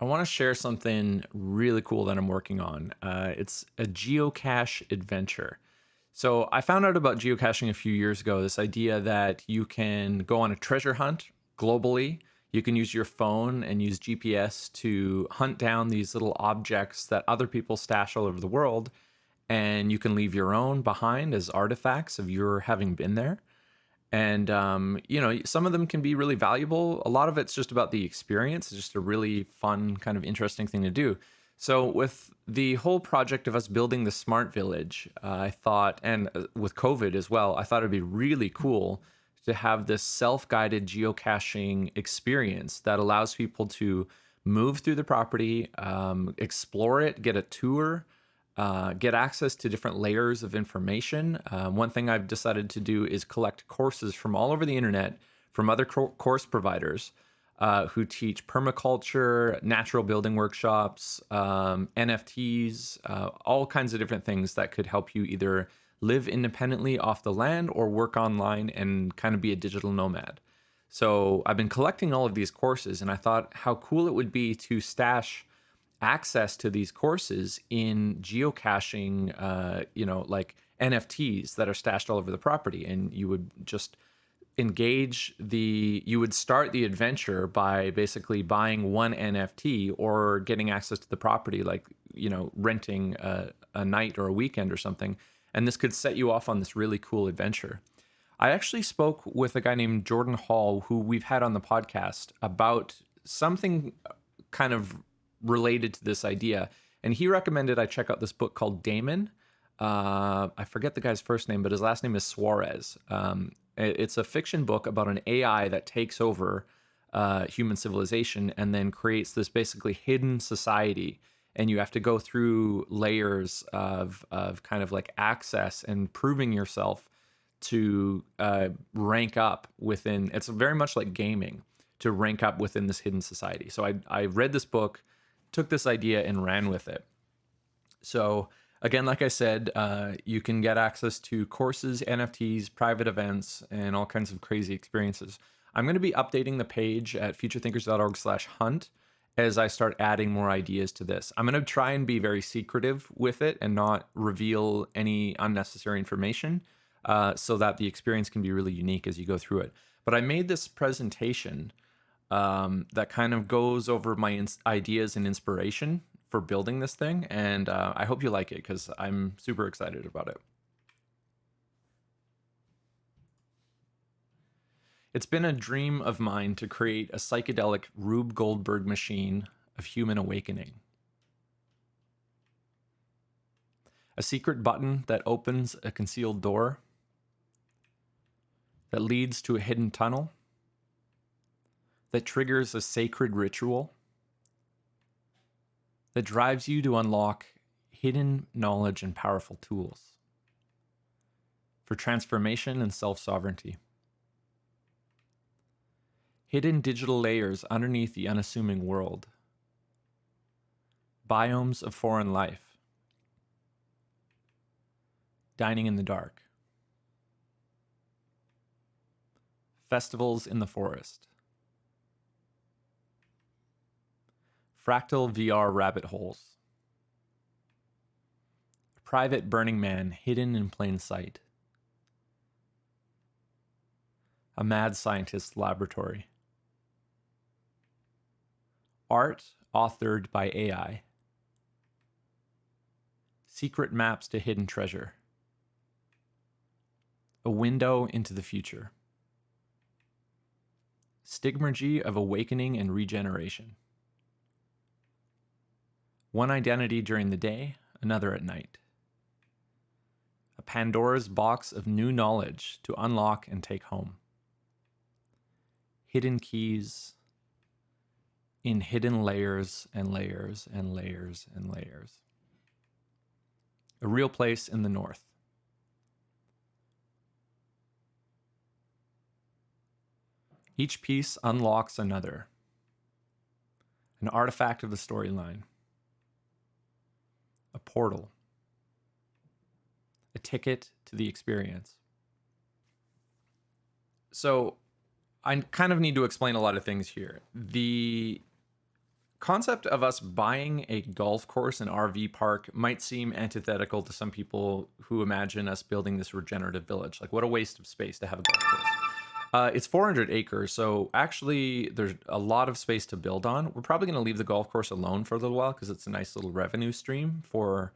I want to share something really cool that I'm working on. It's a geocache adventure. So I found out about geocaching a few years ago. This idea that you can go on a treasure hunt globally. You can use your phone and use GPS to hunt down these little objects that other people stash all over the world, and you can leave your own behind as artifacts of your having been there. And some of them can be really valuable. A lot of it's just about the experience. It's just a really fun, kind of interesting thing to do. So with the whole project of us building the smart village, I thought, and with COVID as well, I thought it'd be really cool to have this self-guided geocaching experience that allows people to move through the property, explore it, get a tour, get access to different layers of information. One thing I've decided to do is collect courses from all over the internet from other course providers who teach permaculture, natural building workshops, NFTs, all kinds of different things that could help you either live independently off the land or work online and kind of be a digital nomad. So I've been collecting all of these courses, and I thought how cool it would be to stash access to these courses in geocaching, like NFTs that are stashed all over the property. And you would just you would start the adventure by basically buying one NFT or getting access to the property, like, renting a night or a weekend or something. And this could set you off on this really cool adventure. I actually spoke with a guy named Jordan Hall, who we've had on the podcast, about something kind of related to this idea. And he recommended I check out this book called Damon. I forget the guy's first name, but his last name is Suarez. It's a fiction book about an AI that takes over human civilization and then creates this basically hidden society. And you have to go through layers of kind of like access and proving yourself to rank up within. It's very much like gaming, to rank up within this hidden society. So I read this book, took this idea and ran with it. So again, like I said, you can get access to courses, NFTs, private events, and all kinds of crazy experiences. I'm going to be updating the page at futurethinkers.org/hunt as I start adding more ideas to this. I'm going to try and be very secretive with it and not reveal any unnecessary information, so that the experience can be really unique as you go through it. But I made this presentation that kind of goes over my ideas and inspiration for building this thing. And I hope you like it because I'm super excited about it. It's been a dream of mine to create a psychedelic Rube Goldberg machine of human awakening. A secret button that opens a concealed door, that leads to a hidden tunnel, that triggers a sacred ritual, that drives you to unlock hidden knowledge and powerful tools for transformation and self-sovereignty. Hidden digital layers underneath the unassuming world. Biomes of foreign life. Dining in the dark. Festivals in the forest. Fractal VR rabbit holes. A private Burning Man hidden in plain sight. A mad scientist's laboratory. Art authored by AI. Secret maps to hidden treasure. A window into the future. Stigmergy of awakening and regeneration. One identity during the day, another at night. A Pandora's box of new knowledge to unlock and take home. Hidden keys in hidden layers and layers and layers and layers. A real place in the north. Each piece unlocks another. An artifact of the storyline. A portal. A ticket to the experience. So I kind of need to explain a lot of things here. The concept of us buying a golf course and RV park might seem antithetical to some people who imagine us building this regenerative village. Like, what a waste of space to have a golf course. It's 400 acres, so actually there's a lot of space to build on. We're probably going to leave the golf course alone for a little while because it's a nice little revenue stream for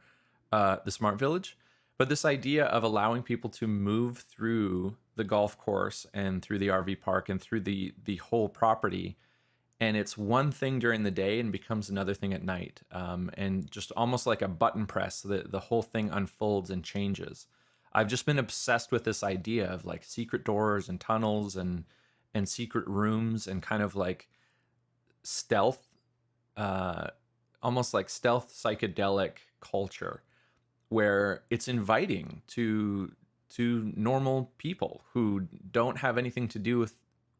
the smart village. But this idea of allowing people to move through the golf course and through the RV park and through the whole property, and it's one thing during the day and becomes another thing at night, and just almost like a button press, the whole thing unfolds and changes. I've just been obsessed with this idea of like secret doors and tunnels and secret rooms and kind of like stealth, uh, almost like stealth psychedelic culture where it's inviting to normal people who don't have anything to do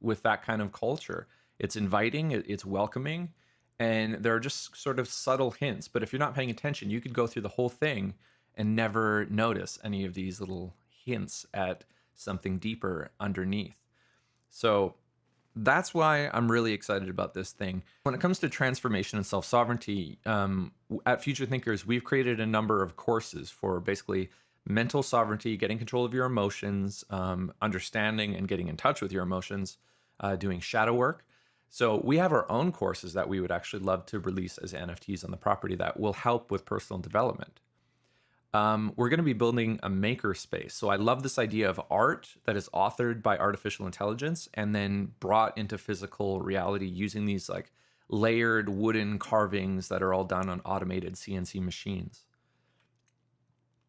with that kind of culture. It's inviting, it's welcoming, and there are just sort of subtle hints. But if you're not paying attention, you could go through the whole thing and never notice any of these little hints at something deeper underneath. So that's why I'm really excited about this thing. When it comes to transformation and self sovereignty, at Future Thinkers, we've created a number of courses for basically mental sovereignty, getting control of your emotions, understanding and getting in touch with your emotions, doing shadow work. So we have our own courses that we would actually love to release as NFTs on the property that will help with personal development. We're going to be building a maker space. So I love this idea of art that is authored by artificial intelligence and then brought into physical reality using these like layered wooden carvings that are all done on automated CNC machines.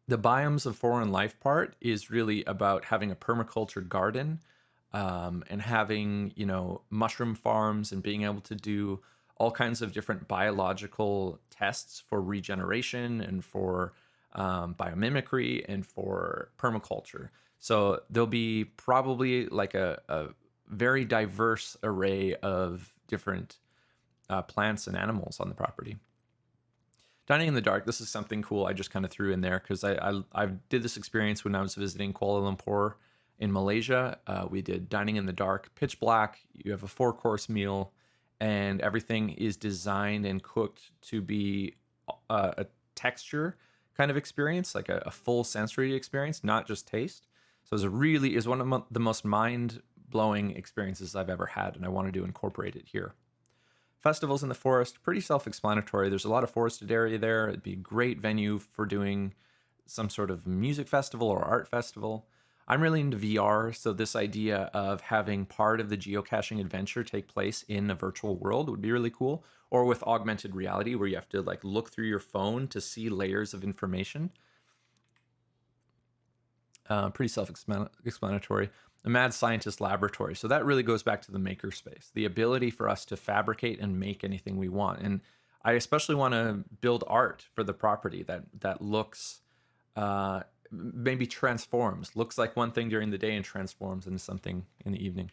The biomes of foreign life part is really about having a permaculture garden, and having, mushroom farms and being able to do all kinds of different biological tests for regeneration and for biomimicry and for permaculture. So there'll be probably like a very diverse array of different plants and animals on the property. Dining in the dark, this is something cool I just kind of threw in there because I did this experience when I was visiting Kuala Lumpur in Malaysia. We did dining in the dark, pitch black. You have a 4-course meal, and everything is designed and cooked to be a texture kind of experience, like a full sensory experience, not just taste. So it's one of the most mind blowing experiences I've ever had, and I wanted to incorporate it here. Festivals in the forest, pretty self-explanatory. There's a lot of forested area there. It'd be a great venue for doing some sort of music festival or art festival. I'm really into VR, so this idea of having part of the geocaching adventure take place in a virtual world would be really cool. Or with augmented reality, where you have to like look through your phone to see layers of information. Pretty self-explanatory. A mad scientist laboratory. So that really goes back to the makerspace, the ability for us to fabricate and make anything we want. And I especially want to build art for the property that looks, maybe transforms, looks like one thing during the day and transforms into something in the evening.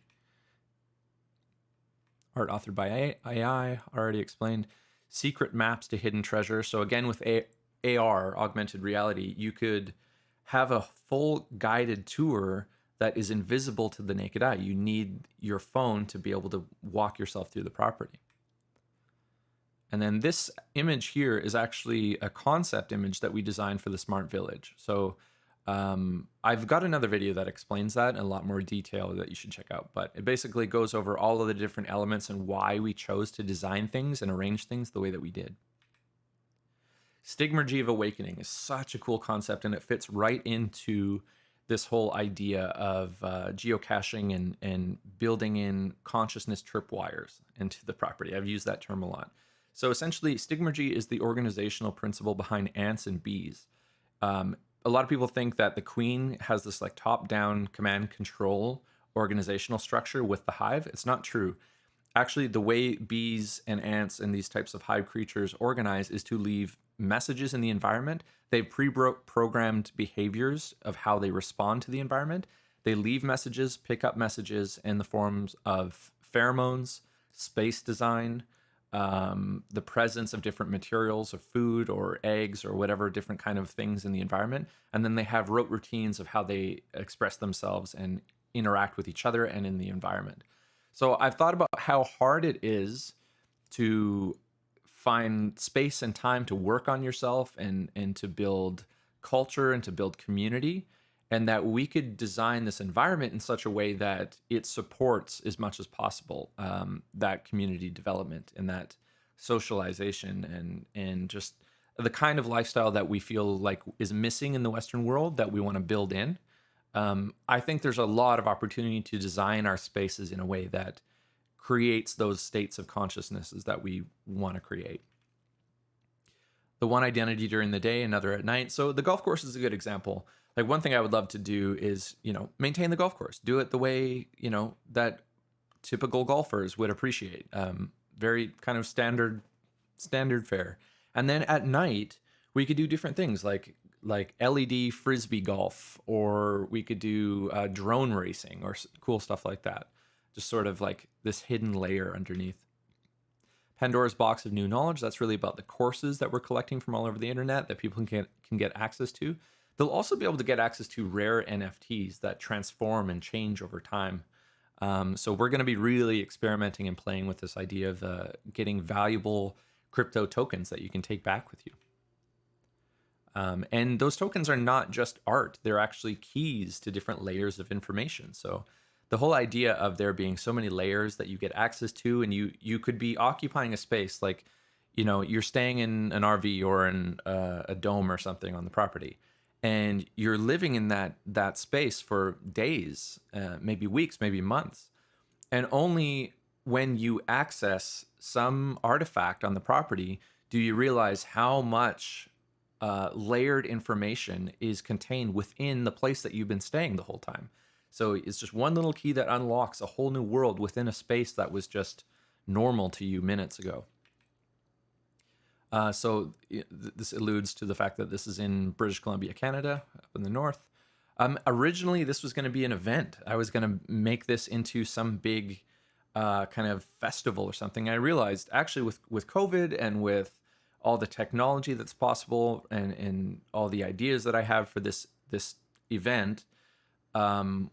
Art authored by AI, already explained. Secret maps to hidden treasure. So again, with AR, augmented reality, you could have a full guided tour that is invisible to the naked eye. You need your phone to be able to walk yourself through the property. And then this image here is actually a concept image that we designed for the smart village. So I've got another video that explains that in a lot more detail that you should check out. But it basically goes over all of the different elements and why we chose to design things and arrange things the way that we did. Stigmergy of awakening is such a cool concept, and it fits right into this whole idea of geocaching and building in consciousness tripwires into the property. I've used that term a lot. So essentially, stigmergy is the organizational principle behind ants and bees. A lot of people think that the queen has this like top-down command control organizational structure with the hive. It's not true. Actually, the way bees and ants and these types of hive creatures organize is to leave messages in the environment. They've pre-programmed behaviors of how they respond to the environment. They leave messages, pick up messages in the forms of pheromones, space design, the presence of different materials of food or eggs or whatever different kind of things in the environment. And then they have rote routines of how they express themselves and interact with each other and in the environment. So I've thought about how hard it is to find space and time to work on yourself and to build culture and to build community, and that we could design this environment in such a way that it supports as much as possible that community development and that socialization and just the kind of lifestyle that we feel like is missing in the Western world that we want to build in. I think there's a lot of opportunity to design our spaces in a way that creates those states of consciousnesses that we want to create. The one identity during the day, another at night. So the golf course is a good example. Like one thing I would love to do is, maintain the golf course, do it the way, that typical golfers would appreciate. Very kind of standard fare. And then at night, we could do different things like LED frisbee golf, or we could do drone racing or cool stuff like that. Just sort of like this hidden layer underneath. Pandora's box of new knowledge. That's really about the courses that we're collecting from all over the internet that people can get access to. They'll also be able to get access to rare NFTs that transform and change over time. So we're going to be really experimenting and playing with this idea of getting valuable crypto tokens that you can take back with you. And those tokens are not just art. They're actually keys to different layers of information. So the whole idea of there being so many layers that you get access to, and you could be occupying a space like, you're staying in an RV or in a dome or something on the property, and you're living in that space for days, maybe weeks, maybe months. And only when you access some artifact on the property do you realize how much layered information is contained within the place that you've been staying the whole time. So it's just one little key that unlocks a whole new world within a space that was just normal to you minutes ago. So this alludes to the fact that this is in British Columbia, Canada, up in the north. Originally, this was going to be an event. I was going to make this into some big kind of festival or something. I realized actually with COVID and with all the technology that's possible and all the ideas that I have for this event,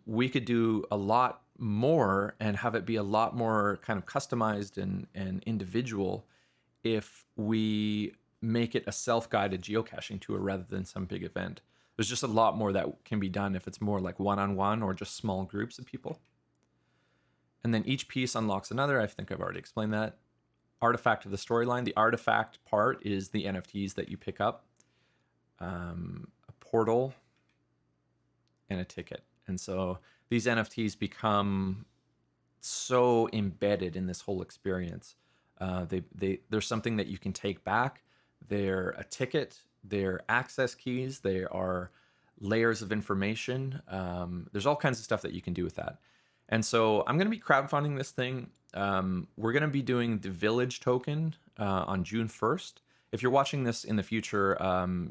we could do a lot more and have it be a lot more kind of customized and individual if we make it a self-guided geocaching tour rather than some big event. There's just a lot more that can be done if it's more like one-on-one or just small groups of people. And then each piece unlocks another. I think I've already explained that. Artifact of the storyline. The artifact part is the NFTs that you pick up, a portal, and a ticket. And so these NFTs become so embedded in this whole experience. They're something that you can take back. They're a ticket. They're access keys. They are layers of information. There's all kinds of stuff that you can do with that. And so I'm going to be crowdfunding this thing. We're going to be doing the Village token on June 1st. If you're watching this in the future,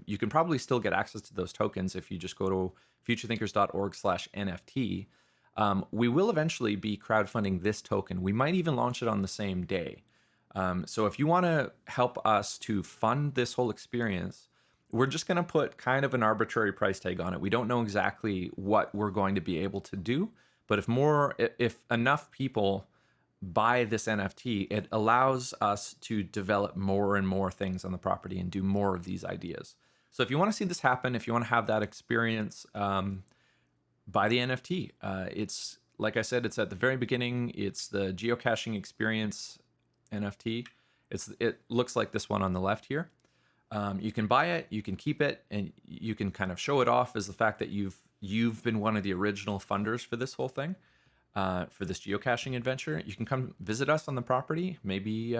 you can probably still get access to those tokens if you just go to futurethinkers.org/NFT. We will eventually be crowdfunding this token. We might even launch it on the same day. So if you want to help us to fund this whole experience, we're just going to put kind of an arbitrary price tag on it. We don't know exactly what we're going to be able to do, but if enough people buy this NFT, it allows us to develop more and more things on the property and do more of these ideas. So if you want to see this happen, if you want to have that experience, buy the NFT. It's, like I said, it's at the very beginning. It's the geocaching experience NFT. It looks like this one on the left here. You can buy it, you can keep it, and you can kind of show it off as the fact that you've been one of the original funders for this whole thing, for this geocaching adventure. You can come visit us on the property. Maybe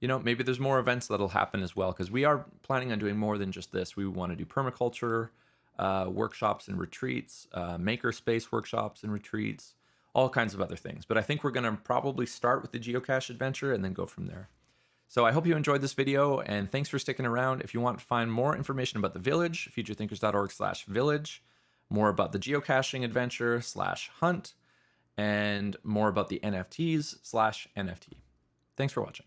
maybe there's more events that'll happen as well, because we are planning on doing more than just this. We want to do permaculture workshops and retreats, makerspace workshops and retreats, all kinds of other things. But I think we're going to probably start with the geocache adventure and then go from there. So I hope you enjoyed this video, and thanks for sticking around. If you want to find more information about the Village, futurethinkers.org/village, more about the geocaching adventure /hunt, and more about the NFTs /NFT. Thanks for watching.